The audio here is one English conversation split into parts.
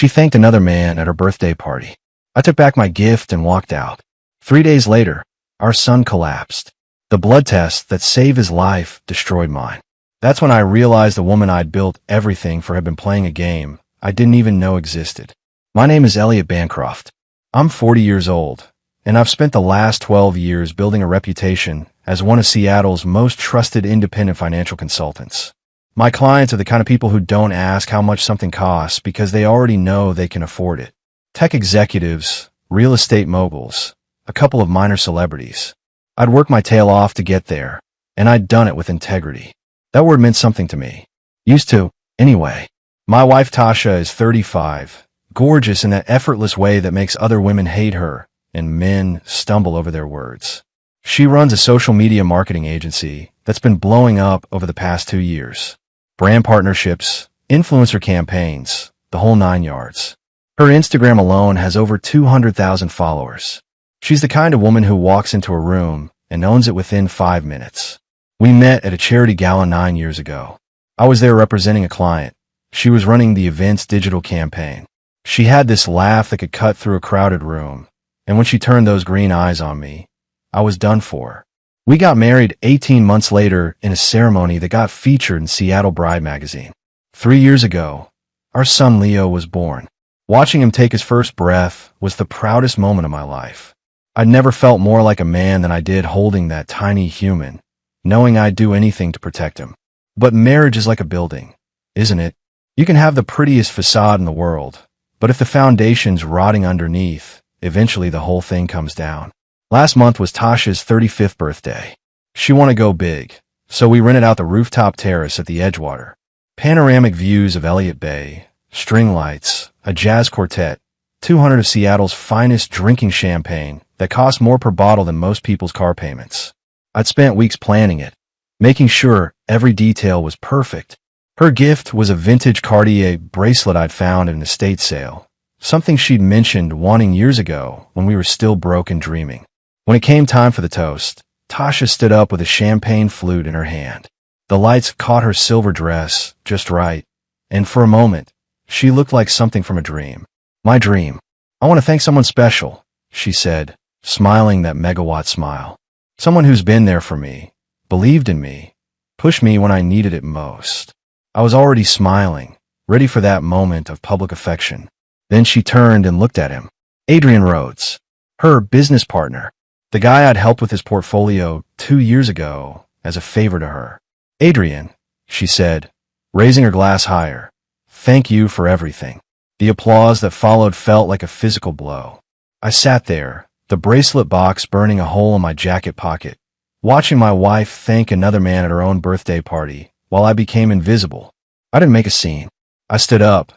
She thanked another man at her birthday party. I took back my gift and walked out. 3 days later, our son collapsed. The blood test that saved his life destroyed mine. That's when I realized the woman I'd built everything for had been playing a game I didn't even know existed. My name is Elliot Bancroft. I'm 40 years old, and I've spent the last 12 years building a reputation as one of Seattle's most trusted independent financial consultants. My clients are the kind of people who don't ask how much something costs because they already know they can afford it. Tech executives, real estate moguls, a couple of minor celebrities. I'd worked my tail off to get there, and I'd done it with integrity. That word meant something to me. Used to, anyway. My wife Tasha is 35, gorgeous in that effortless way that makes other women hate her, and men stumble over their words. She runs a social media marketing agency that's been blowing up over the past 2 years. Brand partnerships, influencer campaigns, the whole 9 yards. Her Instagram alone has over 200,000 followers. She's the kind of woman who walks into a room and owns it within 5 minutes. We met at a charity gala 9 years ago. I was there representing a client. She was running the event's digital campaign. She had this laugh that could cut through a crowded room, and when she turned those green eyes on me, I was done for. We got married 18 months later in a ceremony that got featured in Seattle Bride magazine. 3 years ago, our son Leo was born. Watching him take his first breath was the proudest moment of my life. I'd never felt more like a man than I did holding that tiny human, knowing I'd do anything to protect him. But marriage is like a building, isn't it? You can have the prettiest facade in the world, but if the foundation's rotting underneath, eventually the whole thing comes down. Last month was Tasha's 35th birthday. She wanted to go big, so we rented out the rooftop terrace at the Edgewater. Panoramic views of Elliott Bay, string lights, a jazz quartet, 200 of Seattle's finest drinking champagne that cost more per bottle than most people's car payments. I'd spent weeks planning it, making sure every detail was perfect. Her gift was a vintage Cartier bracelet I'd found at an estate sale, something she'd mentioned wanting years ago when we were still broke and dreaming. When it came time for the toast, Tasha stood up with a champagne flute in her hand. The lights caught her silver dress just right, and for a moment, she looked like something from a dream. My dream. I want to thank someone special, she said, smiling that megawatt smile. Someone who's been there for me, believed in me, pushed me when I needed it most. I was already smiling, ready for that moment of public affection. Then she turned and looked at him. Adrian Rhodes, her business partner, the guy I'd helped with his portfolio 2 years ago as a favor to her. Adrian, she said, raising her glass higher, thank you for everything. The applause that followed felt like a physical blow. I sat there, the bracelet box burning a hole in my jacket pocket, watching my wife thank another man at her own birthday party while I became invisible. I didn't make a scene. I stood up,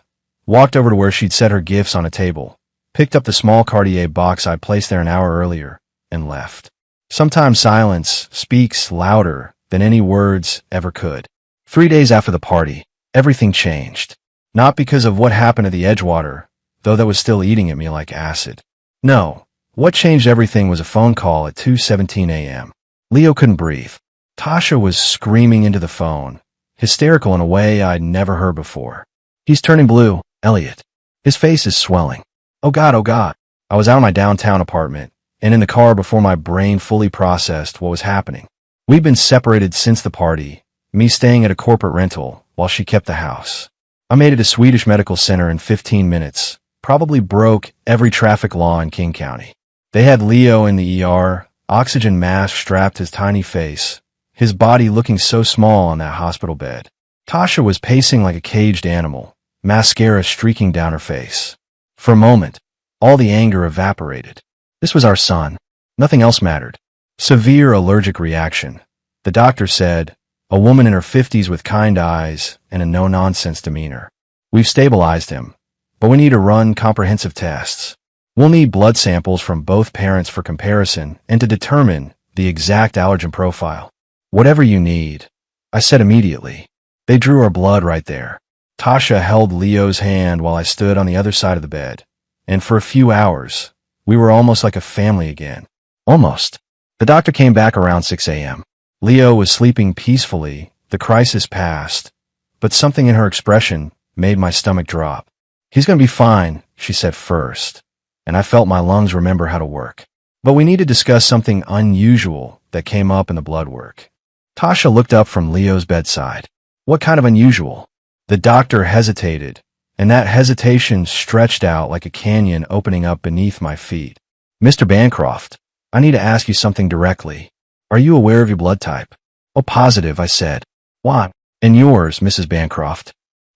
walked over to where she'd set her gifts on a table, picked up the small Cartier box I'd placed there an hour earlier, and left. Sometimes silence speaks louder than any words ever could. 3 days after the party, everything changed. Not because of what happened at the Edgewater, though that was still eating at me like acid. No, what changed everything was a phone call at 2:17 a.m. Leo couldn't breathe. Tasha was screaming into the phone, hysterical in a way I'd never heard before. He's turning blue, Elliot. His face is swelling. Oh God, oh God. I was out of my downtown apartment, and in the car before my brain fully processed what was happening. We'd been separated since the party, me staying at a corporate rental while she kept the house. I made it to Swedish Medical Center in 15 minutes, probably broke every traffic law in King County. They had Leo in the ER, oxygen mask strapped his tiny face, his body looking so small on that hospital bed. Tasha was pacing like a caged animal, mascara streaking down her face. For a moment, all the anger evaporated. This was our son. Nothing else mattered. Severe allergic reaction. The doctor said, a woman in her 50s with kind eyes and a no-nonsense demeanor. We've stabilized him, but we need to run comprehensive tests. We'll need blood samples from both parents for comparison and to determine the exact allergen profile. Whatever you need, I said immediately. They drew our blood right there. Tasha held Leo's hand while I stood on the other side of the bed, and for a few hours, we were almost like a family again. Almost. The doctor came back around 6 a.m. Leo was sleeping peacefully, the crisis passed, but something in her expression made my stomach drop. He's going to be fine, she said first, and I felt my lungs remember how to work. But we need to discuss something unusual that came up in the blood work. Tasha looked up from Leo's bedside. What kind of unusual? The doctor hesitated, and that hesitation stretched out like a canyon opening up beneath my feet. Mr. Bancroft, I need to ask you something directly. Are you aware of your blood type? Oh, positive, I said. What? And yours, Mrs. Bancroft?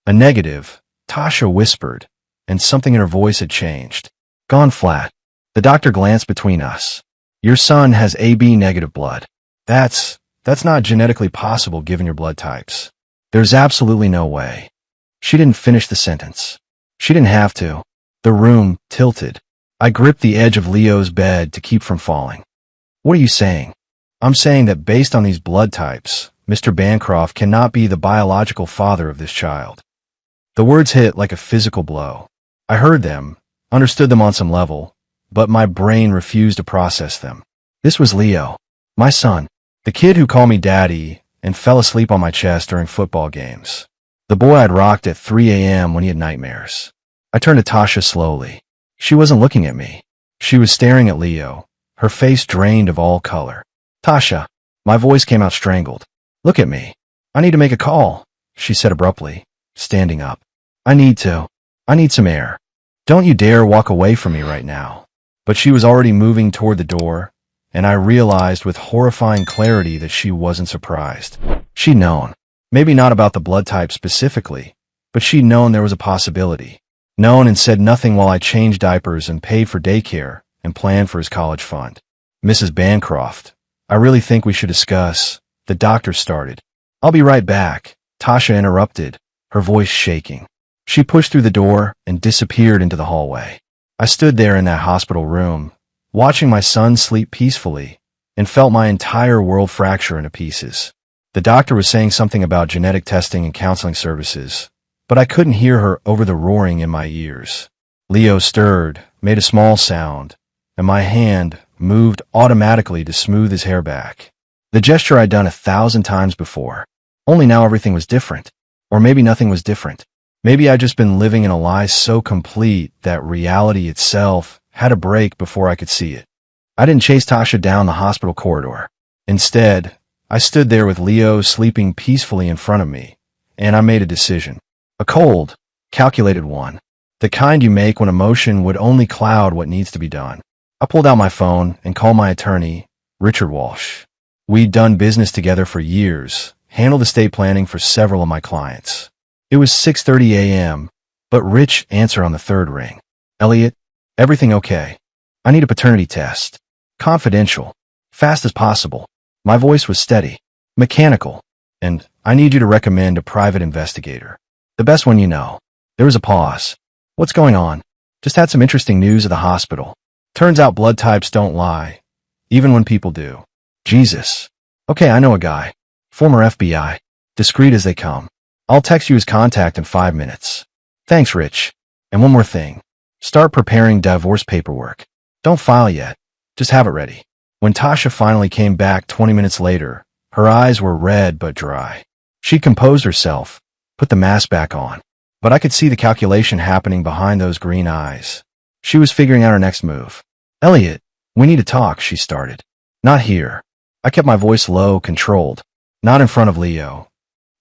A negative, Tasha whispered, and something in her voice had changed. Gone flat. The doctor glanced between us. Your son has AB negative blood. That's not genetically possible given your blood types. There's absolutely no way. She didn't finish the sentence. She didn't have to. The room tilted. I gripped the edge of Leo's bed to keep from falling. What are you saying? I'm saying that based on these blood types, Mr. Bancroft cannot be the biological father of this child. The words hit like a physical blow. I heard them, understood them on some level, but my brain refused to process them. This was Leo, my son, the kid who called me daddy and fell asleep on my chest during football games. The boy I'd rocked at 3 a.m. when he had nightmares. I turned to Tasha slowly. She wasn't looking at me. She was staring at Leo, her face drained of all color. Tasha, my voice came out strangled. Look at me. I need to make a call, she said abruptly, standing up. I need some air. Don't you dare walk away from me right now. But she was already moving toward the door, and I realized with horrifying clarity that she wasn't surprised. She'd known. Maybe not about the blood type specifically, but she'd known there was a possibility. Known and said nothing while I changed diapers and paid for daycare and planned for his college fund. Mrs. Bancroft, I really think we should discuss. The doctor started. I'll be right back, Tasha interrupted, her voice shaking. She pushed through the door and disappeared into the hallway. I stood there in that hospital room, watching my son sleep peacefully, and felt my entire world fracture into pieces. The doctor was saying something about genetic testing and counseling services, but I couldn't hear her over the roaring in my ears. Leo stirred, made a small sound, and my hand moved automatically to smooth his hair back. The gesture I'd done 1,000 times before. Only now everything was different. Or maybe nothing was different. Maybe I'd just been living in a lie so complete that reality itself had a break before I could see it. I didn't chase Tasha down the hospital corridor. Instead, I stood there with Leo sleeping peacefully in front of me, and I made a decision. A cold, calculated one. The kind you make when emotion would only cloud what needs to be done. I pulled out my phone and called my attorney, Richard Walsh. We'd done business together for years, handled estate planning for several of my clients. It was 6:30 a.m., but Rich answered on the third ring. Elliot, everything okay? I need a paternity test. Confidential. Fast as possible. My voice was steady, mechanical, and I need you to recommend a private investigator. The best one you know. There was a pause. What's going on? Just had some interesting news at the hospital. Turns out blood types don't lie, even when people do. Jesus. Okay, I know a guy. Former FBI. Discreet as they come. I'll text you his contact in 5 minutes. Thanks, Rich. And one more thing. Start preparing divorce paperwork. Don't file yet. Just have it ready. When Tasha finally came back 20 minutes later, her eyes were red but dry. She composed herself, put the mask back on. But I could see the calculation happening behind those green eyes. She was figuring out her next move. Elliot, we need to talk, she started. Not here. I kept my voice low, controlled. Not in front of Leo.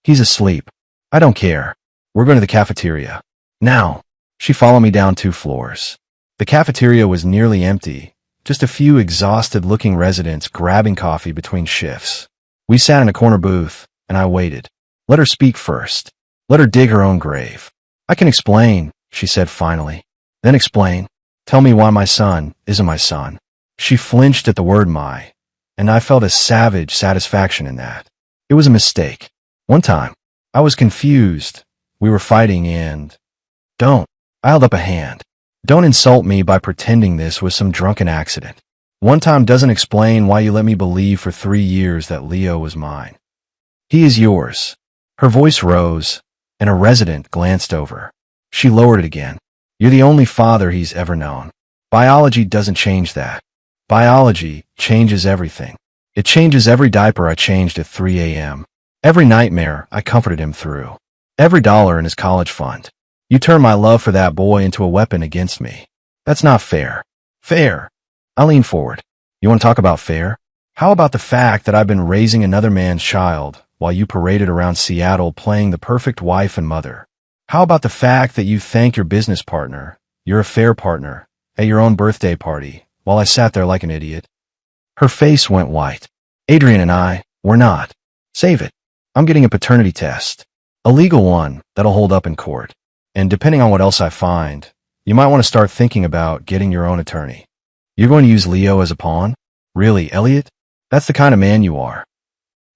He's asleep. I don't care. We're going to the cafeteria. Now. She followed me down 2 floors. The cafeteria was nearly empty, just a few exhausted-looking residents grabbing coffee between shifts. We sat in a corner booth, and I waited. Let her speak first. Let her dig her own grave. I can explain, she said finally. Then explain. Tell me why my son isn't my son. She flinched at the word my, and I felt a savage satisfaction in that. It was a mistake. One time, I was confused. We were fighting and... Don't. I held up a hand. Don't insult me by pretending this was some drunken accident. One time doesn't explain why you let me believe for 3 years that Leo was mine. He is yours. Her voice rose, and a resident glanced over. She lowered it again. You're the only father he's ever known. Biology doesn't change that. Biology changes everything. It changes every diaper I changed at 3 a.m. Every nightmare I comforted him through. Every dollar in his college fund. You turned my love for that boy into a weapon against me. That's not fair. Fair. I leaned forward. You want to talk about fair? How about the fact that I've been raising another man's child while you paraded around Seattle playing the perfect wife and mother? How about the fact that you thanked your business partner, your affair partner, at your own birthday party, while I sat there like an idiot? Her face went white. Adrian and I, we're not. Save it. I'm getting a paternity test. A legal one that'll hold up in court. And depending on what else I find, you might want to start thinking about getting your own attorney. You're going to use Leo as a pawn? Really, Elliot? That's the kind of man you are.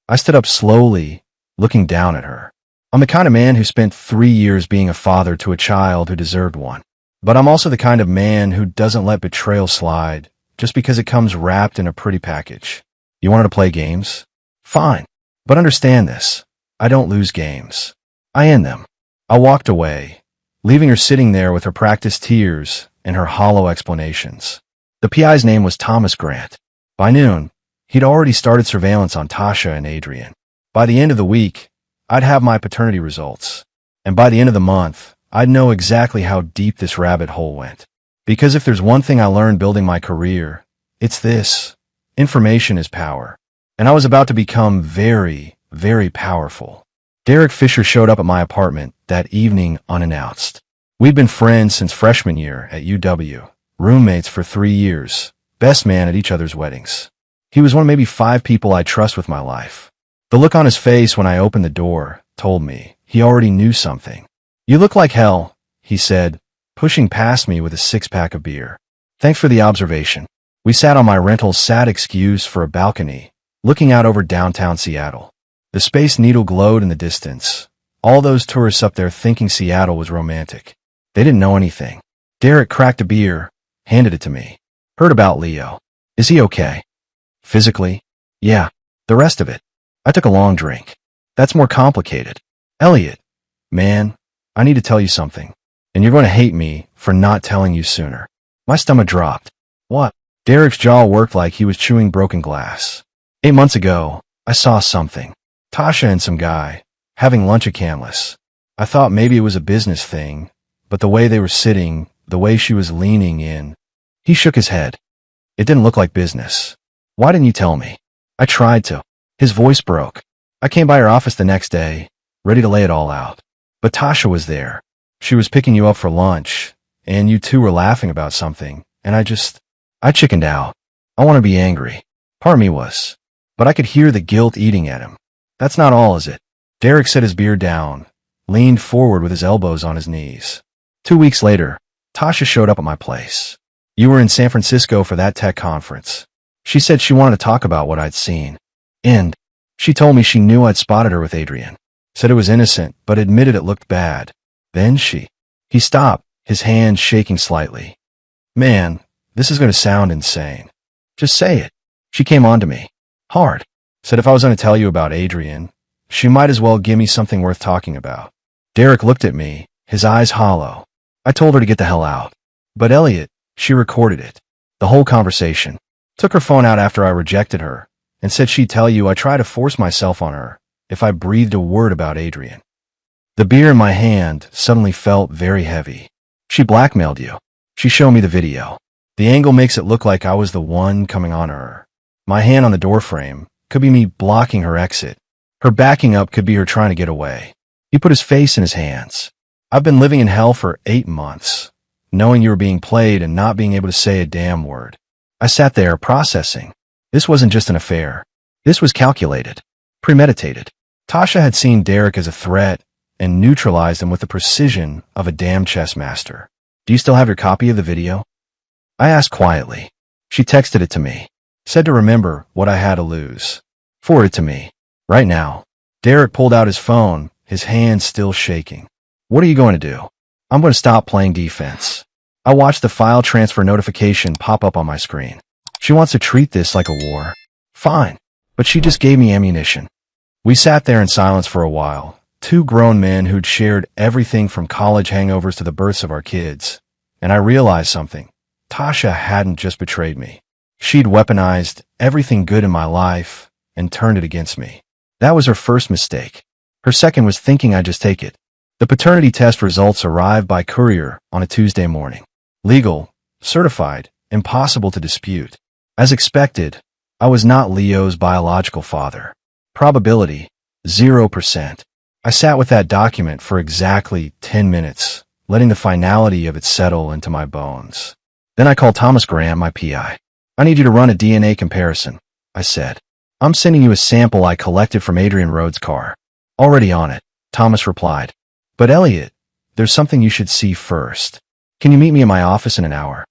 I stood up slowly, looking down at her. I'm the kind of man who spent 3 years being a father to a child who deserved one. But I'm also the kind of man who doesn't let betrayal slide just because it comes wrapped in a pretty package. You wanted to play games? Fine. But understand this. I don't lose games. I end them. I walked away, leaving her sitting there with her practiced tears and her hollow explanations. The PI's name was Thomas Grant. By noon, he'd already started surveillance on Tasha and Adrian. By the end of the week, I'd have my paternity results. And by the end of the month, I'd know exactly how deep this rabbit hole went. Because if there's one thing I learned building my career, it's this. Information is power. And I was about to become very, very powerful. Derek Fisher showed up at my apartment that evening unannounced. We'd been friends since freshman year at UW, roommates for 3 years, best man at each other's weddings. He was one of maybe 5 people I trust with my life. The look on his face when I opened the door told me he already knew something. You look like hell, he said, pushing past me with a 6-pack of beer. Thanks for the observation. We sat on my rental's sad excuse for a balcony, looking out over downtown Seattle. The Space Needle glowed in the distance. All those tourists up there thinking Seattle was romantic. They didn't know anything. Derek cracked a beer, handed it to me. Heard about Leo. Is he okay? Physically? Yeah. The rest of it. I took a long drink. That's more complicated. Elliot, man, I need to tell you something. And you're going to hate me for not telling you sooner. My stomach dropped. What? Derek's jaw worked like he was chewing broken glass. 8 months ago, I saw something. Tasha and some guy, having lunch at Canlis. I thought maybe it was a business thing, but the way they were sitting, the way she was leaning in. He shook his head. It didn't look like business. Why didn't you tell me? I tried to. His voice broke. I came by her office the next day, ready to lay it all out. But Tasha was there. She was picking you up for lunch, and you two were laughing about something, and I chickened out. I want to be angry. Part of me was. But I could hear the guilt eating at him. That's not all, is it? Derek set his beer down, leaned forward with his elbows on his knees. 2 weeks later, Tasha showed up at my place. You were in San Francisco for that tech conference. She said she wanted to talk about what I'd seen. And she told me she knew I'd spotted her with Adrian. Said it was innocent, but admitted it looked bad. Then he stopped, his hand shaking slightly. Man, this is going to sound insane. Just say it. She came on to me. Hard. Said if I was going to tell you about Adrian, she might as well give me something worth talking about. Derek looked at me, his eyes hollow. I told her to get the hell out. But Elliot, she recorded it. The whole conversation. Took her phone out after I rejected her, and said she'd tell you I tried to force myself on her if I breathed a word about Adrian. The beer in my hand suddenly felt very heavy. She blackmailed you. She showed me the video. The angle makes it look like I was the one coming on her. My hand on the doorframe could be me blocking her exit. Her backing up could be her trying to get away. He put his face in his hands. I've been living in hell for 8 months, knowing you were being played and not being able to say a damn word. I sat there processing. This wasn't just an affair. This was calculated, premeditated. Tasha had seen Derek as a threat and neutralized him with the precision of a damn chess master. Do you still have your copy of the video? I asked quietly. She texted it to me. Said to remember what I had to lose. Forward it to me. Right now. Derek pulled out his phone, his hands still shaking. What are you going to do? I'm going to stop playing defense. I watched the file transfer notification pop up on my screen. She wants to treat this like a war. Fine. But she just gave me ammunition. We sat there in silence for a while. 2 grown men who'd shared everything from college hangovers to the births of our kids. And I realized something. Tasha hadn't just betrayed me. She'd weaponized everything good in my life and turned it against me. That was her first mistake. Her second was thinking I'd just take it. The paternity test results arrived by courier on a Tuesday morning. Legal, certified, impossible to dispute. As expected, I was not Leo's biological father. Probability, 0%. I sat with that document for exactly 10 minutes, letting the finality of it settle into my bones. Then I called Thomas Graham, my PI. I need you to run a DNA comparison, I said. I'm sending you a sample I collected from Adrian Rhodes' car. Already on it, Thomas replied. But Elliot, there's something you should see first. Can you meet me in my office in an hour?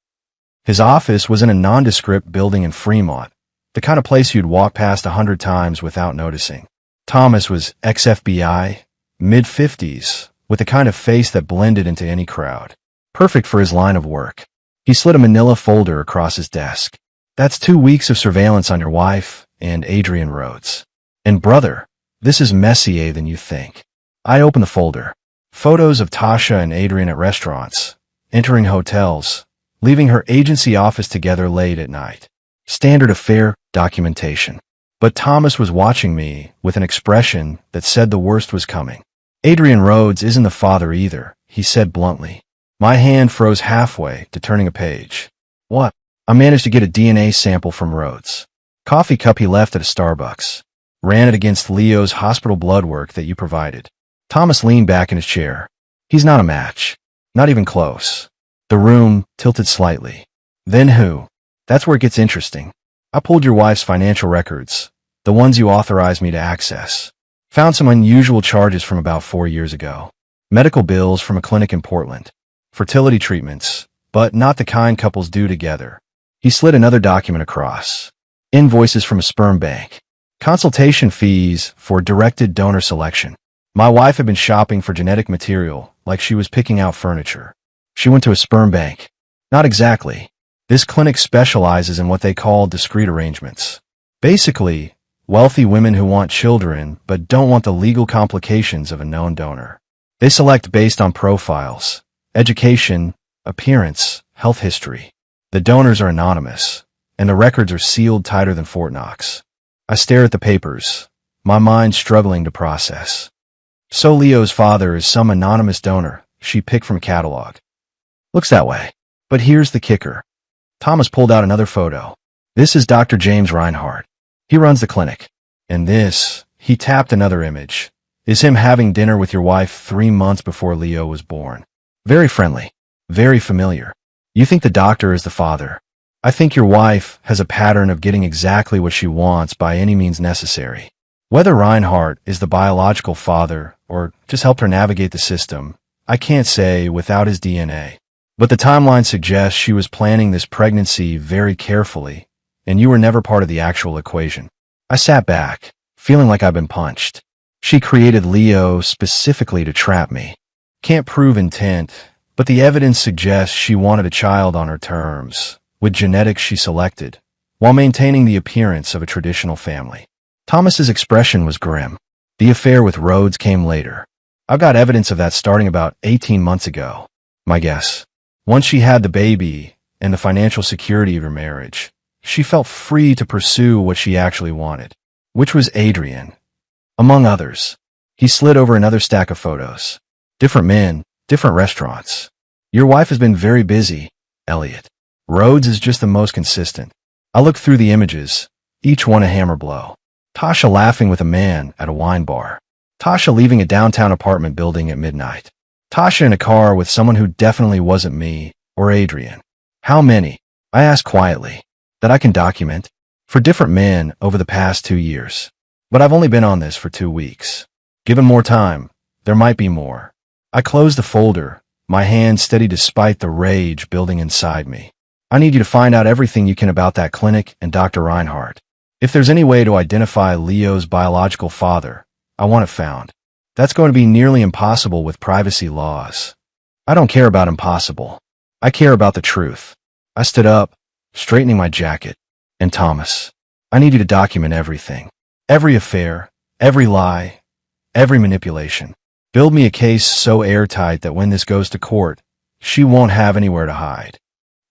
His office was in a nondescript building in Fremont, the kind of place you'd walk past 100 times without noticing. Thomas was ex-FBI, mid-50s, with the kind of face that blended into any crowd. Perfect for his line of work. He slid a manila folder across his desk. That's 2 weeks of surveillance on your wife and Adrian Rhodes. And brother, this is messier than you think. I opened the folder. Photos of Tasha and Adrian at restaurants, entering hotels, leaving her agency office together late at night. Standard affair documentation. But Thomas was watching me with an expression that said the worst was coming. Adrian Rhodes isn't the father either, he said bluntly. My hand froze halfway to turning a page. What? I managed to get a DNA sample from Rhodes. Coffee cup he left at a Starbucks. Ran it against Leo's hospital blood work that you provided. Thomas leaned back in his chair. He's not a match. Not even close. The room tilted slightly. Then who? That's where it gets interesting. I pulled your wife's financial records, the ones you authorized me to access. Found some unusual charges from about 4 years ago. Medical bills from a clinic in Portland. Fertility treatments, but not the kind couples do together. He slid another document across. Invoices from a sperm bank. Consultation fees for directed donor selection. My wife had been shopping for genetic material like she was picking out furniture. She went to a sperm bank. Not exactly. This clinic specializes in what they call discrete arrangements. Basically, wealthy women who want children but don't want the legal complications of a known donor. They select based on profiles, education, appearance, health history. The donors are anonymous, and the records are sealed tighter than Fort Knox. I stare at the papers, my mind struggling to process. So Leo's father is some anonymous donor she picked from a catalog. Looks that way. But here's the kicker. Thomas pulled out another photo. This is Dr. James Reinhardt. He runs the clinic. And this, he tapped another image, is him having dinner with your wife 3 months before Leo was born. Very friendly. Very familiar. You think the doctor is the father. I think your wife has a pattern of getting exactly what she wants by any means necessary. Whether Reinhardt is the biological father or just helped her navigate the system, I can't say without his DNA. But the timeline suggests she was planning this pregnancy very carefully, and you were never part of the actual equation. I sat back, feeling like I'd been punched. She created Leo specifically to trap me. Can't prove intent, but the evidence suggests she wanted a child on her terms, with genetics she selected, while maintaining the appearance of a traditional family. Thomas's expression was grim. The affair with Rhodes came later. I've got evidence of that starting about 18 months ago. My guess. Once she had the baby and the financial security of her marriage, she felt free to pursue what she actually wanted, which was Adrian. Among others, he slid over another stack of photos. Different men, different restaurants. Your wife has been very busy, Elliot. Rhodes is just the most consistent. I looked through the images, each one a hammer blow. Tasha laughing with a man at a wine bar. Tasha leaving a downtown apartment building at midnight. Tasha in a car with someone who definitely wasn't me or Adrian. How many? I asked quietly. That I can document. For different men over the past 2 years. But I've only been on this for 2 weeks. Given more time, there might be more. I closed the folder, my hand steady despite the rage building inside me. I need you to find out everything you can about that clinic and Dr. Reinhardt. If there's any way to identify Leo's biological father, I want it found. That's going to be nearly impossible with privacy laws. I don't care about impossible. I care about the truth. I stood up, straightening my jacket. And Thomas, I need you to document everything. Every affair, every lie, every manipulation. Build me a case so airtight that when this goes to court, she won't have anywhere to hide.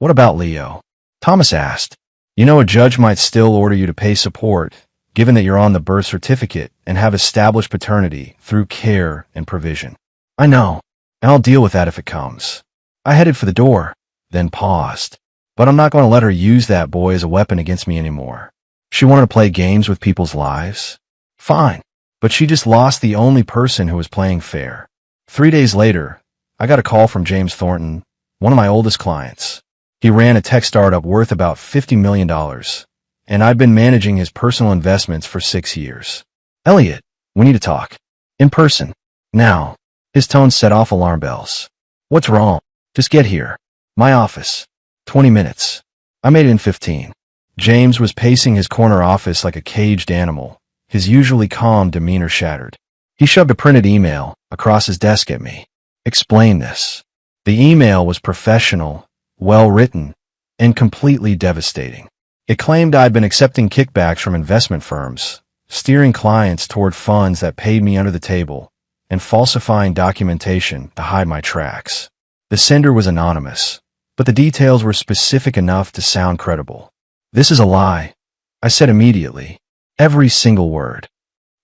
What about Leo? Thomas asked. You know, a judge might still order you to pay support, given that you're on the birth certificate and have established paternity through care and provision. I know, and I'll deal with that if it comes. I headed for the door, then paused. But I'm not going to let her use that boy as a weapon against me anymore. She wanted to play games with people's lives? Fine. But she just lost the only person who was playing fair. 3 days later, I got a call from James Thornton, one of my oldest clients. He ran a tech startup worth about $50 million, and I'd been managing his personal investments for 6 years. Elliot, we need to talk. In person. Now. His tone set off alarm bells. What's wrong? Just get here. My office. 20 minutes. I made it in 15. James was pacing his corner office like a caged animal, his usually calm demeanor shattered. He shoved a printed email across his desk at me. Explain this. The email was professional, well-written, and completely devastating. It claimed I'd been accepting kickbacks from investment firms, steering clients toward funds that paid me under the table, and falsifying documentation to hide my tracks. The sender was anonymous, but the details were specific enough to sound credible. This is a lie, I said immediately. Every single word.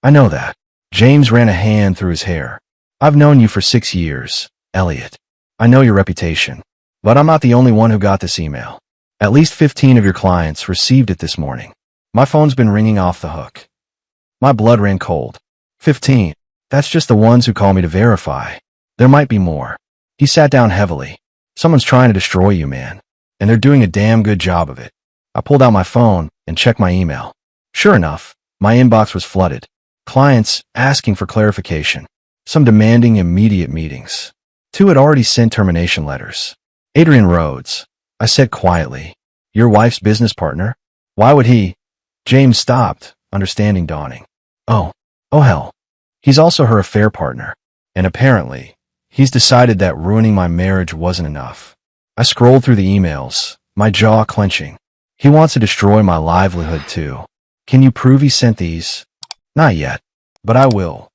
I know that. James ran a hand through his hair. I've known you for 6 years, Elliot. I know your reputation. But I'm not the only one who got this email. At least 15 of your clients received it this morning. My phone's been ringing off the hook. My blood ran cold. 15. That's just the ones who call me to verify. There might be more. He sat down heavily. Someone's trying to destroy you, man. And they're doing a damn good job of it. I pulled out my phone and checked my email. Sure enough, my inbox was flooded. Clients asking for clarification. Some demanding immediate meetings. 2 had already sent termination letters. Adrian Rhodes, I said quietly. Your wife's business partner? Why would he? James stopped, understanding dawning. Oh hell. He's also her affair partner. And apparently, he's decided that ruining my marriage wasn't enough. I scrolled through the emails, my jaw clenching. He wants to destroy my livelihood too. Can you prove he sent these? Not yet, but I will.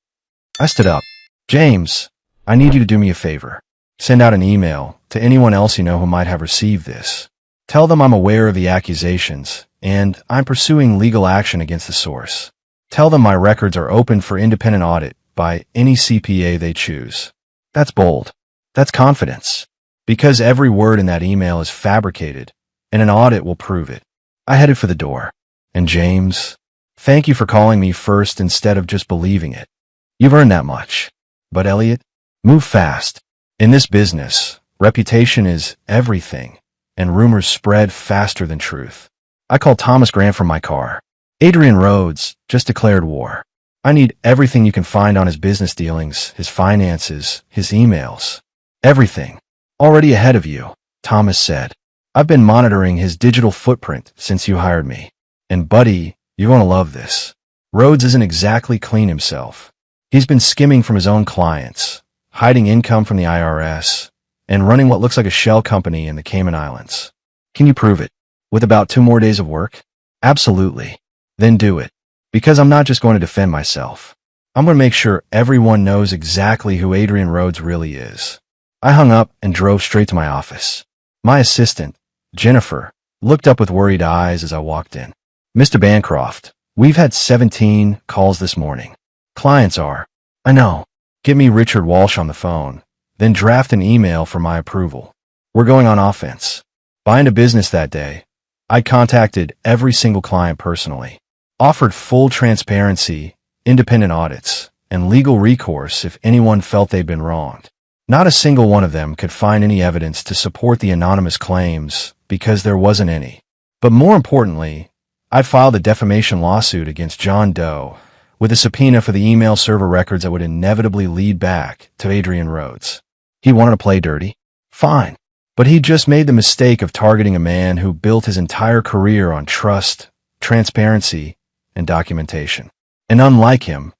I stood up. James, I need you to do me a favor. Send out an email to anyone else you know who might have received this. Tell them I'm aware of the accusations, and I'm pursuing legal action against the source. Tell them my records are open for independent audit by any CPA they choose. That's bold. That's confidence. Because every word in that email is fabricated, and an audit will prove it. I headed for the door. And James, thank you for calling me first instead of just believing it. You've earned that much. But Elliot, move fast. In this business, reputation is everything, and rumors spread faster than truth. I called Thomas Grant from my car. Adrian Rhodes just declared war. I need everything you can find on his business dealings, his finances, his emails. Everything. Already ahead of you, Thomas said. I've been monitoring his digital footprint since you hired me. And buddy, you're going to love this. Rhodes isn't exactly clean himself. He's been skimming from his own clients, hiding income from the IRS, and running what looks like a shell company in the Cayman Islands. Can you prove it? With about 2 more days of work? Absolutely. Then do it. Because I'm not just going to defend myself. I'm going to make sure everyone knows exactly who Adrian Rhodes really is. I hung up and drove straight to my office. My assistant, Jennifer, looked up with worried eyes as I walked in. Mr. Bancroft, we've had 17 calls this morning. Clients are. I know. Get me Richard Walsh on the phone, then draft an email for my approval. We're going on offense. By end of business that day, I contacted every single client personally, offered full transparency, independent audits, and legal recourse if anyone felt they'd been wronged. Not a single one of them could find any evidence to support the anonymous claims because there wasn't any. But more importantly, I filed a defamation lawsuit against John Doe with a subpoena for the email server records that would inevitably lead back to Adrian Rhodes. He wanted to play dirty? Fine. But he just made the mistake of targeting a man who built his entire career on trust, transparency, and documentation. And unlike him,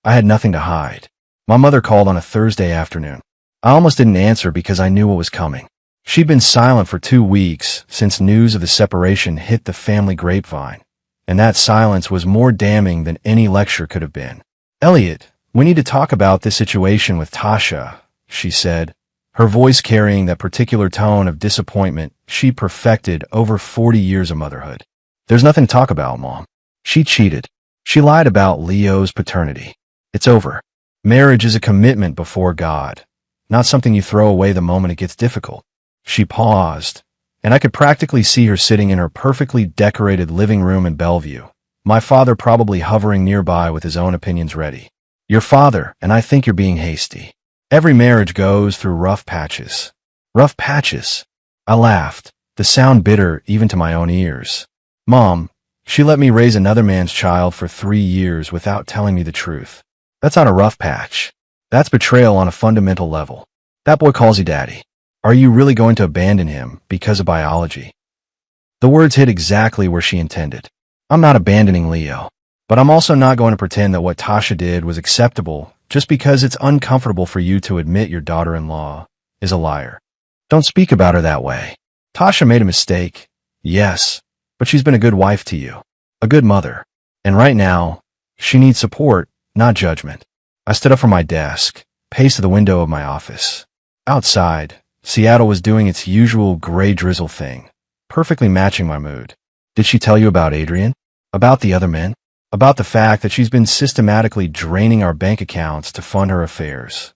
I had nothing to hide. My mother called on a Thursday afternoon. I almost didn't answer because I knew what was coming. She'd been silent for 2 weeks since news of the separation hit the family grapevine, and that silence was more damning than any lecture could have been. Elliot, we need to talk about this situation with Tasha, she said, her voice carrying that particular tone of disappointment she perfected over 40 years of motherhood. There's nothing to talk about, Mom. She cheated. She lied about Leo's paternity. It's over. Marriage is a commitment before God, not something you throw away the moment it gets difficult. She paused, and I could practically see her sitting in her perfectly decorated living room in Bellevue, my father probably hovering nearby with his own opinions ready. Your father, and I think you're being hasty. Every marriage goes through rough patches. Rough patches? I laughed, the sound bitter even to my own ears. Mom, she let me raise another man's child for 3 years without telling me the truth. That's not a rough patch. That's betrayal on a fundamental level. That boy calls you daddy. Are you really going to abandon him because of biology? The words hit exactly where she intended. I'm not abandoning Leo, but I'm also not going to pretend that what Tasha did was acceptable just because it's uncomfortable for you to admit your daughter-in-law is a liar. Don't speak about her that way. Tasha made a mistake, yes, but she's been a good wife to you, a good mother. And right now, she needs support, not judgment. I stood up from my desk, paced to the window of my office. Outside, Seattle was doing its usual gray drizzle thing, perfectly matching my mood. Did she tell you about Adrian? About the other men? About the fact that she's been systematically draining our bank accounts to fund her affairs?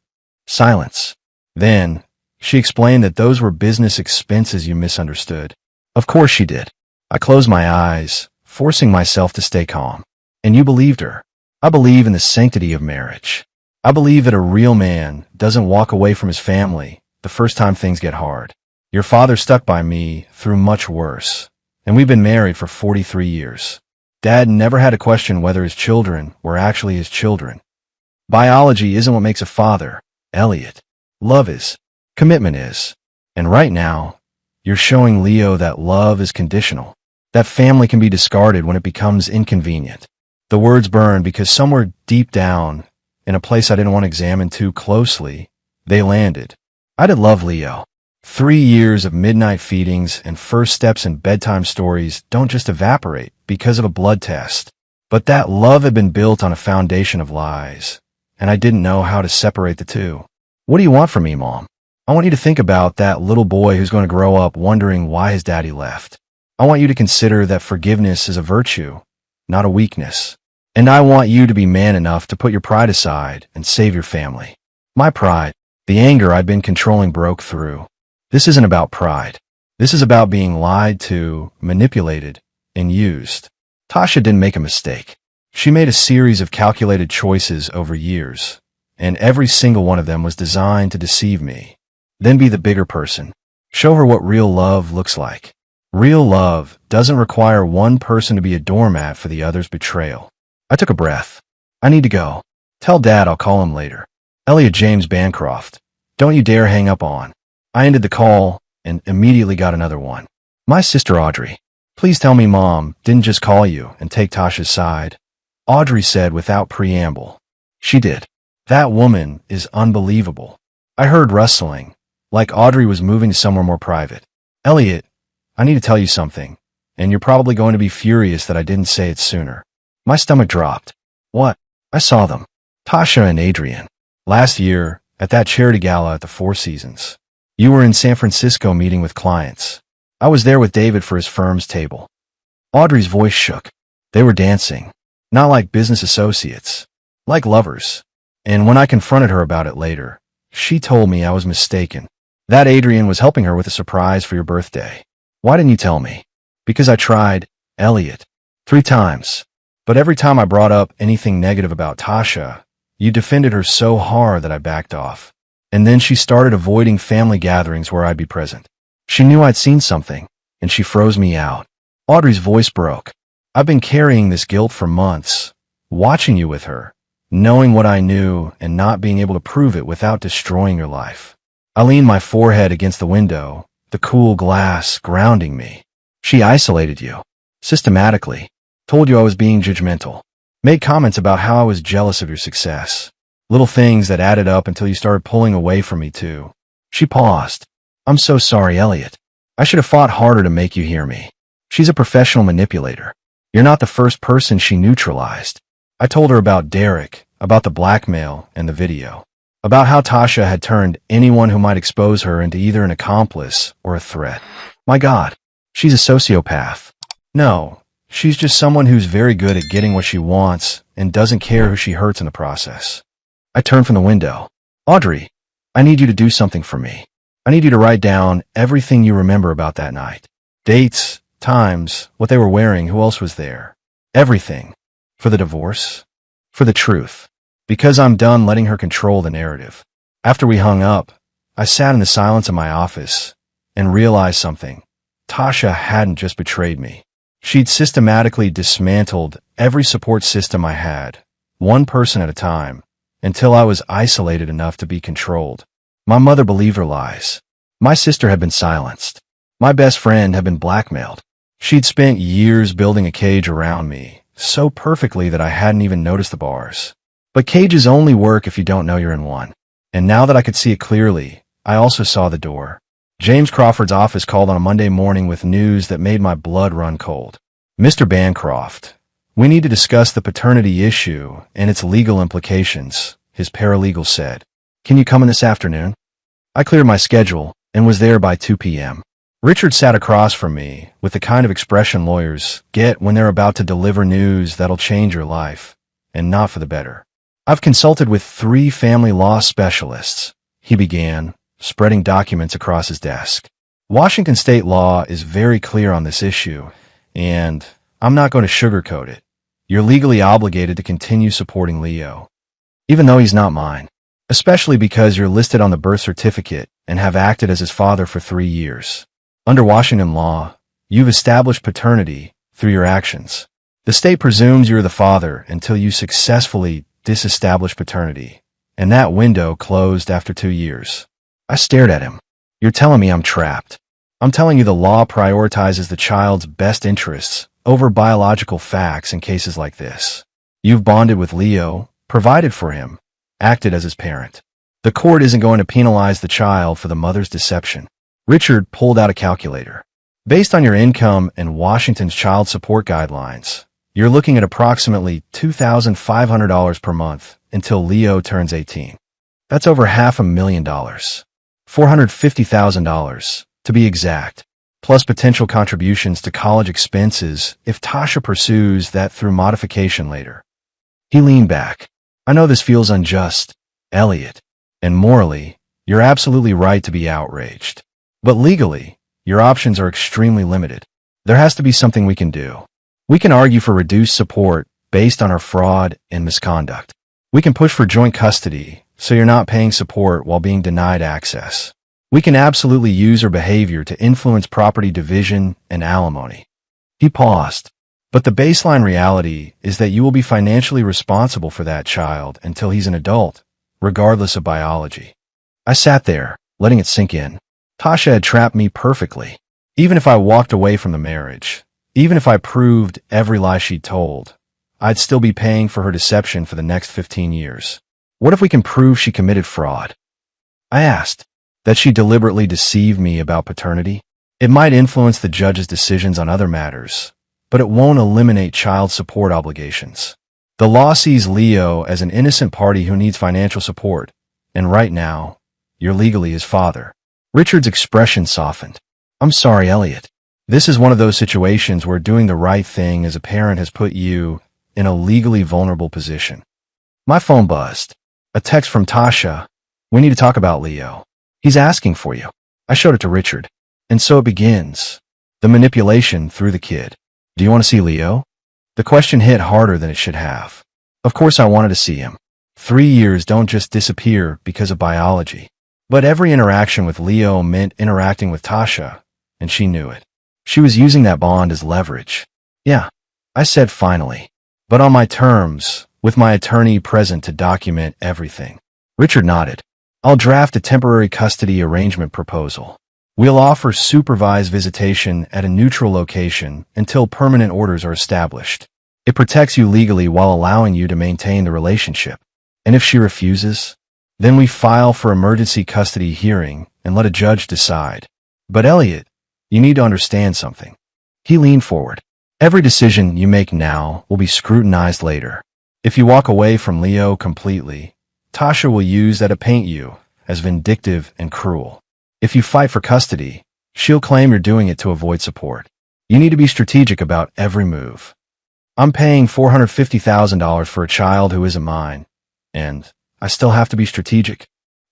Silence. Then, she explained that those were business expenses you misunderstood. Of course she did. I closed my eyes, forcing myself to stay calm. And you believed her. I believe in the sanctity of marriage. I believe that a real man doesn't walk away from his family the first time things get hard. Your father stuck by me through much worse, and we've been married for 43 years. Dad never had to question whether his children were actually his children. Biology isn't what makes a father, Elliot. Love is. Commitment is. And right now, you're showing Leo that love is conditional. That family can be discarded when it becomes inconvenient. The words burned because somewhere deep down, in a place I didn't want to examine too closely, they landed. I did love Leo. 3 years of midnight feedings and first steps and bedtime stories don't just evaporate because of a blood test. But that love had been built on a foundation of lies, and I didn't know how to separate the two. What do you want from me, Mom? I want you to think about that little boy who's going to grow up wondering why his daddy left. I want you to consider that forgiveness is a virtue, not a weakness. And I want you to be man enough to put your pride aside and save your family. My pride, the anger I'd been controlling broke through. This isn't about pride. This is about being lied to, manipulated, and used. Tasha didn't make a mistake. She made a series of calculated choices over years, and every single one of them was designed to deceive me. Then be the bigger person. Show her what real love looks like. Real love doesn't require one person to be a doormat for the other's betrayal. I took a breath. I need to go. Tell Dad I'll call him later. Elliot James Bancroft. Don't you dare hang up on. I ended the call and immediately got another one. My sister Audrey. Please tell me Mom didn't just call you and take Tasha's side. Audrey said without preamble. She did. That woman is unbelievable. I heard rustling, like Audrey was moving to somewhere more private. Elliot, I need to tell you something, and you're probably going to be furious that I didn't say it sooner. My stomach dropped. What? I saw them. Tasha and Adrian. Last year, at that charity gala at the Four Seasons. You were in San Francisco meeting with clients. I was there with David for his firm's table. Audrey's voice shook. They were dancing. Not like business associates. Like lovers. And when I confronted her about it later, she told me I was mistaken. That Adrian was helping her with a surprise for your birthday. Why didn't you tell me? Because I tried, Elliot. 3 times. But every time I brought up anything negative about Tasha, you defended her so hard that I backed off. And then she started avoiding family gatherings where I'd be present. She knew I'd seen something, and she froze me out. Audrey's voice broke. I've been carrying this guilt for months, watching you with her, knowing what I knew and not being able to prove it without destroying your life. I leaned my forehead against the window, the cool glass grounding me. She isolated you, systematically, told you I was being judgmental, made comments about how I was jealous of your success. Little things that added up until you started pulling away from me too. She paused. I'm so sorry, Elliot. I should have fought harder to make you hear me. She's a professional manipulator. You're not the first person she neutralized. I told her about Derek, about the blackmail and the video, about how Tasha had turned anyone who might expose her into either an accomplice or a threat. My God, she's a sociopath. No, she's just someone who's very good at getting what she wants and doesn't care who she hurts in the process. I turned from the window. Audrey, I need you to do something for me. I need you to write down everything you remember about that night. Dates, times, what they were wearing, who else was there. Everything. For the divorce. For the truth. Because I'm done letting her control the narrative. After we hung up, I sat in the silence of my office and realized something. Tasha hadn't just betrayed me. She'd systematically dismantled every support system I had, one person at a time, until I was isolated enough to be controlled. My mother believed her lies. My sister had been silenced. My best friend had been blackmailed. She'd spent years building a cage around me, so perfectly that I hadn't even noticed the bars. But cages only work if you don't know you're in one. And now that I could see it clearly, I also saw the door. James Crawford's office called on a Monday morning with news that made my blood run cold. Mr. Bancroft, we need to discuss the paternity issue and its legal implications, his paralegal said. Can you come in this afternoon? I cleared my schedule and was there by 2 p.m. Richard sat across from me with the kind of expression lawyers get when they're about to deliver news that'll change your life, and not for the better. I've consulted with 3 family law specialists, he began, spreading documents across his desk. Washington state law is very clear on this issue, and I'm not going to sugarcoat it. You're legally obligated to continue supporting Leo, even though he's not mine, especially because you're listed on the birth certificate and have acted as his father for 3 years. Under Washington law, you've established paternity through your actions. The state presumes you're the father until you successfully disestablish paternity, and that window closed after 2 years. I stared at him. You're telling me I'm trapped. I'm telling you the law prioritizes the child's best interests over biological facts in cases like this. You've bonded with Leo, provided for him, acted as his parent. The court isn't going to penalize the child for the mother's deception. Richard pulled out a calculator. Based on your income and Washington's child support guidelines, you're looking at approximately $2,500 per month until Leo turns 18. That's over $500,000. $450,000, to be exact, plus potential contributions to college expenses if Tasha pursues that through modification later. He leaned back. I know this feels unjust, Elliot, and morally, you're absolutely right to be outraged. But legally, your options are extremely limited. There has to be something we can do. We can argue for reduced support based on her fraud and misconduct. We can push for joint custody so you're not paying support while being denied access. We can absolutely use her behavior to influence property division and alimony. He paused. But the baseline reality is that you will be financially responsible for that child until he's an adult, regardless of biology. I sat there, letting it sink in. Tasha had trapped me perfectly. Even if I walked away from the marriage, even if I proved every lie she'd told, I'd still be paying for her deception for the next 15 years. What if we can prove she committed fraud? I asked. That she deliberately deceived me about paternity? It might influence the judge's decisions on other matters, but it won't eliminate child support obligations. The law sees Leo as an innocent party who needs financial support, and right now, you're legally his father. Richard's expression softened. I'm sorry, Elliot. This is one of those situations where doing the right thing as a parent has put you in a legally vulnerable position. My phone buzzed. A text from Tasha. We need to talk about Leo. He's asking for you. I showed it to Richard. And so it begins. The manipulation through the kid. Do you want to see Leo? The question hit harder than it should have. Of course I wanted to see him. 3 years don't just disappear because of biology. But every interaction with Leo meant interacting with Tasha, and she knew it. She was using that bond as leverage. Yeah, I said finally. But on my terms, with my attorney present to document everything. Richard nodded. I'll draft a temporary custody arrangement proposal. We'll offer supervised visitation at a neutral location until permanent orders are established. It protects you legally while allowing you to maintain the relationship. And if she refuses, then we file for emergency custody hearing and let a judge decide. But Elliot, you need to understand something. He leaned forward. Every decision you make now will be scrutinized later. If you walk away from Leo completely, Tasha will use that to paint you as vindictive and cruel. If you fight for custody, she'll claim you're doing it to avoid support. You need to be strategic about every move. I'm paying $450,000 for a child who isn't mine, and I still have to be strategic.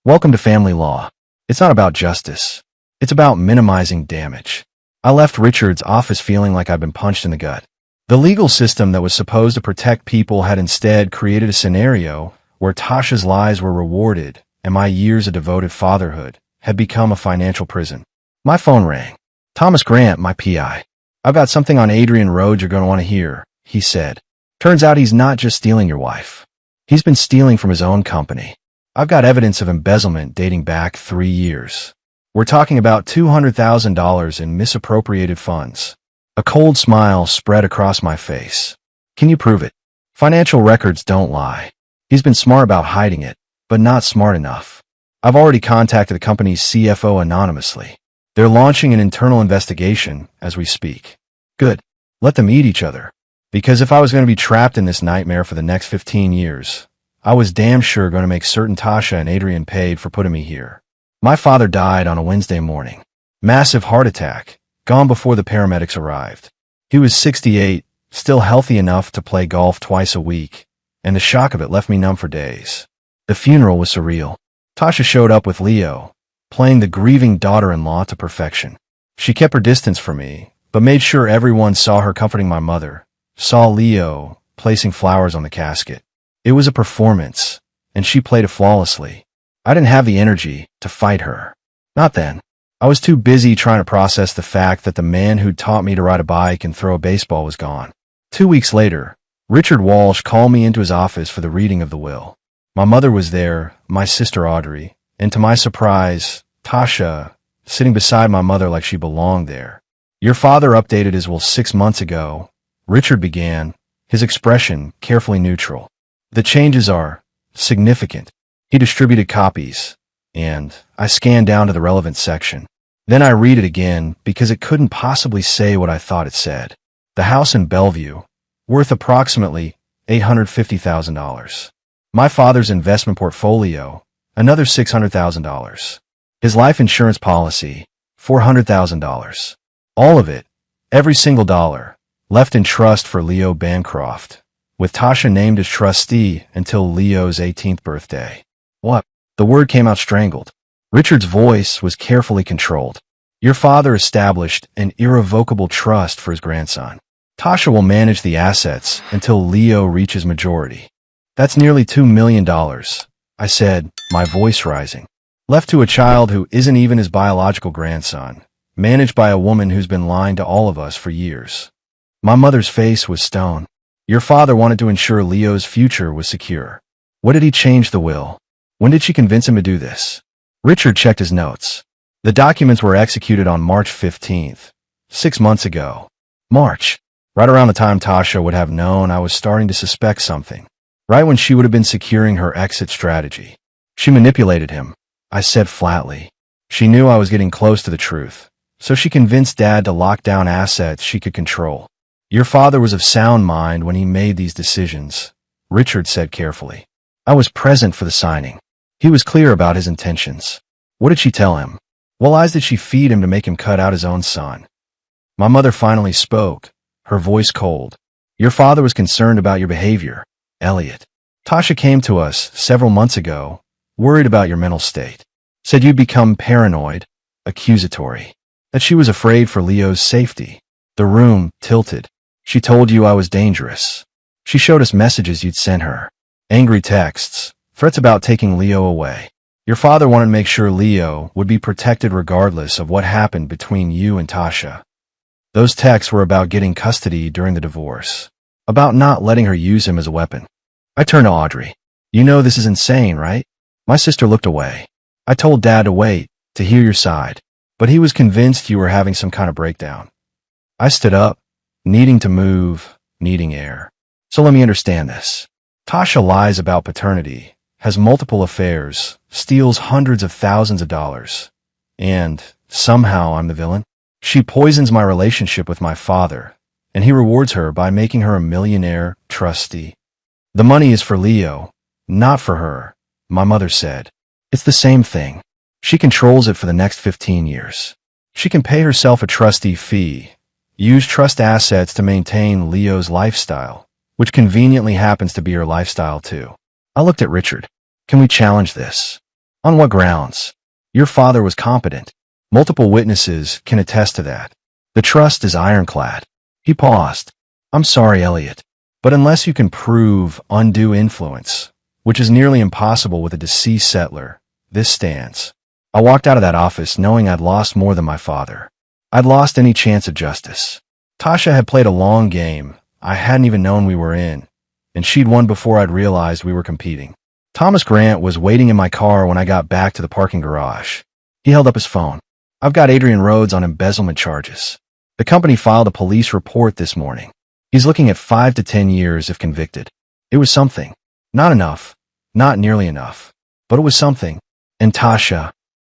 Welcome to family law. It's not about justice. It's about minimizing damage. I left Richard's office feeling like I'd been punched in the gut. The legal system that was supposed to protect people had instead created a scenario where Tasha's lies were rewarded and my years of devoted fatherhood had become a financial prison. My phone rang. Thomas Grant, my PI. "I've got something on Adrian Rhodes you're going to want to hear," he said. "Turns out he's not just stealing your wife. He's been stealing from his own company. I've got evidence of embezzlement dating back 3 years. We're talking about $200,000 in misappropriated funds." A cold smile spread across my face. "Can you prove it?" "Financial records don't lie. He's been smart about hiding it, but not smart enough. I've already contacted the company's CFO anonymously. They're launching an internal investigation as we speak." "Good. Let them eat each other. Because if I was going to be trapped in this nightmare for the next 15 years, I was damn sure going to make certain Tasha and Adrian paid for putting me here. My father died on a Wednesday morning. Massive heart attack, gone before the paramedics arrived. He was 68, still healthy enough to play golf twice a week, and the shock of it left me numb for days. The funeral was surreal. Tasha showed up with Leo, playing the grieving daughter-in-law to perfection. She kept her distance from me, but made sure everyone saw her comforting my mother, saw Leo placing flowers on the casket. It was a performance, and she played it flawlessly. I didn't have the energy to fight her. Not then. I was too busy trying to process the fact that the man who'd taught me to ride a bike and throw a baseball was gone. 2 weeks later, Richard Walsh called me into his office for the reading of the will. My mother was there, my sister Audrey, and to my surprise, Tasha, sitting beside my mother like she belonged there. "Your father updated his will 6 months ago," Richard began, his expression carefully neutral. "The changes are significant." He distributed copies, and I scanned down to the relevant section. Then I read it again because it couldn't possibly say what I thought it said. The house in Bellevue, worth approximately $850,000. My father's investment portfolio, another $600,000. His life insurance policy, $400,000. All of it, every single dollar, left in trust for Leo Bancroft, with Tasha named as trustee until Leo's 18th birthday. "What?" The word came out strangled. Richard's voice was carefully controlled. "Your father established an irrevocable trust for his grandson. Tasha will manage the assets until Leo reaches majority. That's nearly $2 million, I said, my voice rising. "Left to a child who isn't even his biological grandson, managed by a woman who's been lying to all of us for years." My mother's face was stone. "Your father wanted to ensure Leo's future was secure. What did he change the will? When did she convince him to do this?" Richard checked his notes. "The documents were executed on March 15th, 6 months ago. March, right around the time Tasha would have known I was starting to suspect something. Right when she would have been securing her exit strategy. She manipulated him," I said flatly. "She knew I was getting close to the truth, so she convinced Dad to lock down assets she could control. Your father was of sound mind when he made these decisions," Richard said carefully. "I was present for the signing. He was clear about his intentions." "What did she tell him? What lies did she feed him to make him cut out his own son?" My mother finally spoke, her voice cold. "Your father was concerned about your behavior, Elliot. Tasha came to us several months ago, worried about your mental state. Said you'd become paranoid, accusatory, that she was afraid for Leo's safety." The room tilted. "She told you I was dangerous. She showed us messages you'd sent her. Angry texts, threats about taking Leo away. Your father wanted to make sure Leo would be protected regardless of what happened between you and Tasha. Those texts were about getting custody during the divorce, about not letting her use him as a weapon." I turned to Audrey. "You know this is insane, right?" My sister looked away. "I told Dad to wait, to hear your side, but he was convinced you were having some kind of breakdown." I stood up, needing to move, needing air. "So let me understand this. Tasha lies about paternity, has multiple affairs, steals hundreds of thousands of dollars, and somehow I'm the villain? She poisons my relationship with my father, and he rewards her by making her a millionaire trustee. The money is for Leo, not for her," my mother said. "It's the same thing. She controls it for the next 15 years. She can pay herself a trustee fee, use trust assets to maintain Leo's lifestyle, which conveniently happens to be her lifestyle too." I looked at Richard. "Can we challenge this?" On what grounds? Your father was competent. Multiple witnesses can attest to that. The trust is ironclad. He paused. I'm sorry, Elliot, but unless you can prove undue influence, which is nearly impossible with a deceased settler, this stands. I walked out of that office knowing I'd lost more than my father. I'd lost any chance of justice. Tasha had played a long game I hadn't even known we were in, and she'd won before I'd realized we were competing. Thomas Grant was waiting in my car when I got back to the parking garage. He held up his phone. I've got Adrian Rhodes on embezzlement charges. The company filed a police report this morning. He's looking at 5 to 10 years if convicted. It was something. Not enough. Not nearly enough. But it was something. And Tasha?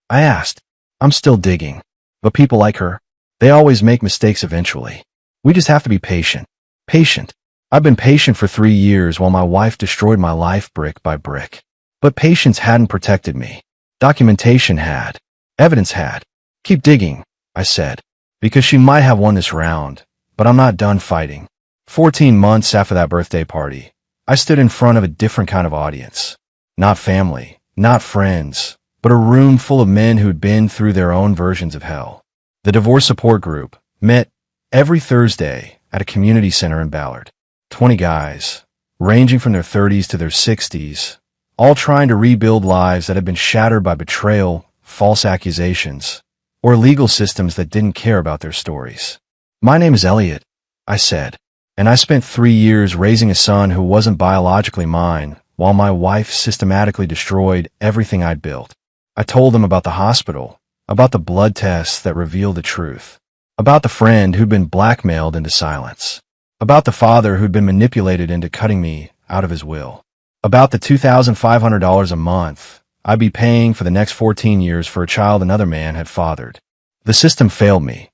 I asked. I'm still digging. But people like her, they always make mistakes eventually. We just have to be patient. Patient. I've been patient for 3 years while my wife destroyed my life brick by brick. But patience hadn't protected me. Documentation had. Evidence had. Keep digging, I said. Because she might have won this round, but I'm not done fighting. 14 months after that birthday party, I stood in front of a different kind of audience. Not family, not friends, but a room full of men who'd been through their own versions of hell. The divorce support group met every Thursday at a community center in Ballard. 20 guys, ranging from their 30s to their 60s, all trying to rebuild lives that had been shattered by betrayal, false accusations, or legal systems that didn't care about their stories. My name is Elliot, I said, and I spent 3 years raising a son who wasn't biologically mine, while my wife systematically destroyed everything I'd built. I told them about the hospital, about the blood tests that revealed the truth, about the friend who'd been blackmailed into silence, about the father who'd been manipulated into cutting me out of his will, about the $2,500 a month I'd be paying for the next 14 years for a child another man had fathered. The system failed me,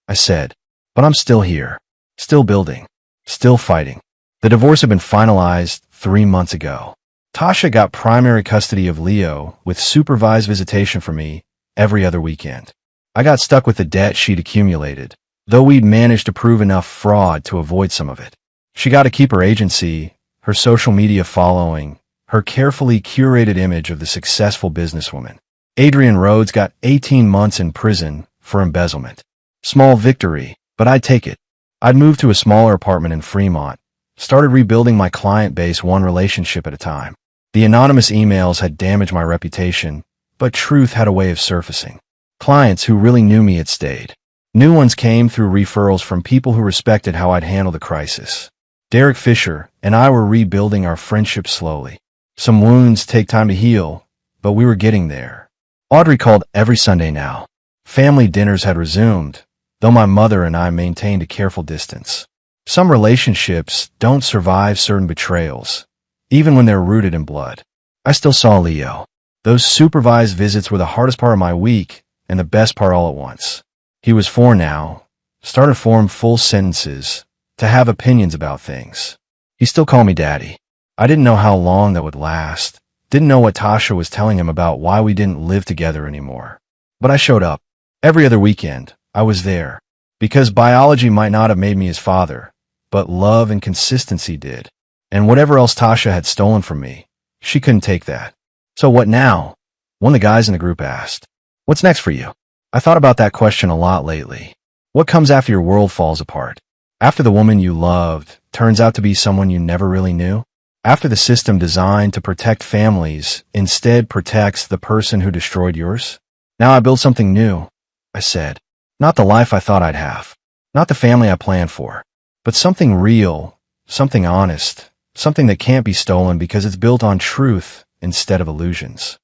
I said, but I'm still here, still building, still fighting. The divorce had been finalized 3 months ago. Tasha got primary custody of Leo with supervised visitation for me every other weekend. I got stuck with the debt she'd accumulated, though we'd managed to prove enough fraud to avoid some of it. She got to keep her agency, her social media following, her carefully curated image of the successful businesswoman. Adrian Rhodes got 18 months in prison for embezzlement. Small victory, but I'd take it. I'd moved to a smaller apartment in Fremont, started rebuilding my client base one relationship at a time. The anonymous emails had damaged my reputation, but truth had a way of surfacing. Clients who really knew me had stayed. New ones came through referrals from people who respected how I'd handled the crisis. Derek Fisher and I were rebuilding our friendship slowly. Some wounds take time to heal, but we were getting there. Audrey called every Sunday now. Family dinners had resumed, though my mother and I maintained a careful distance. Some relationships don't survive certain betrayals, even when they're rooted in blood. I still saw Leo. Those supervised visits were the hardest part of my week and the best part all at once. He was 4 now, started to form full sentences, to have opinions about things. He still called me Daddy. I didn't know how long that would last, didn't know what Tasha was telling him about why we didn't live together anymore. But I showed up. Every other weekend, I was there. Because biology might not have made me his father, but love and consistency did. And whatever else Tasha had stolen from me, she couldn't take that. So what now? One of the guys in the group asked. What's next for you? I thought about that question a lot lately. What comes after your world falls apart? After the woman you loved turns out to be someone you never really knew? After the system designed to protect families instead protects the person who destroyed yours? Now I build something new, I said. Not the life I thought I'd have. Not the family I planned for. But something real, something honest, something that can't be stolen because it's built on truth instead of illusions.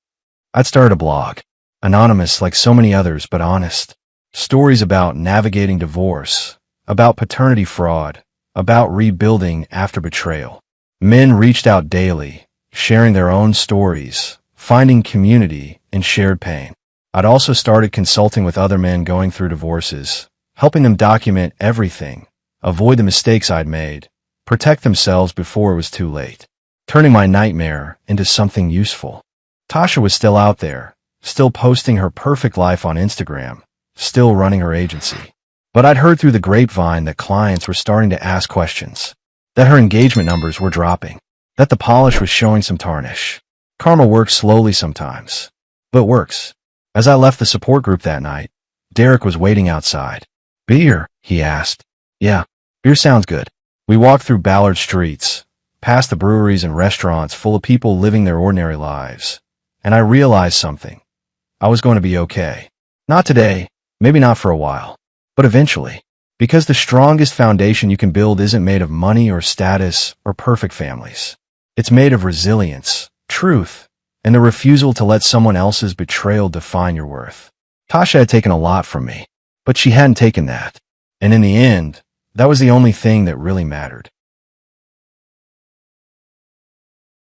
I'd started a blog. Anonymous like so many others, but honest. Stories about navigating divorce, about paternity fraud, about rebuilding after betrayal. Men reached out daily, sharing their own stories, finding community in shared pain. I'd also started consulting with other men going through divorces, helping them document everything, avoid the mistakes I'd made, protect themselves before it was too late, turning my nightmare into something useful. Tasha was still out there, still posting her perfect life on Instagram, still running her agency. But I'd heard through the grapevine that clients were starting to ask questions, that her engagement numbers were dropping, that the polish was showing some tarnish. Karma works slowly sometimes. but works. As I left the support group that night, Derek was waiting outside. Beer? He asked. Yeah, beer sounds good. We walked through Ballard streets, past the breweries and restaurants full of people living their ordinary lives. And I realized something. I was going to be okay. Not today, maybe not for a while, but eventually. Because the strongest foundation you can build isn't made of money or status or perfect families. It's made of resilience, truth, and the refusal to let someone else's betrayal define your worth. Tasha had taken a lot from me, but she hadn't taken that. And in the end, that was the only thing that really mattered.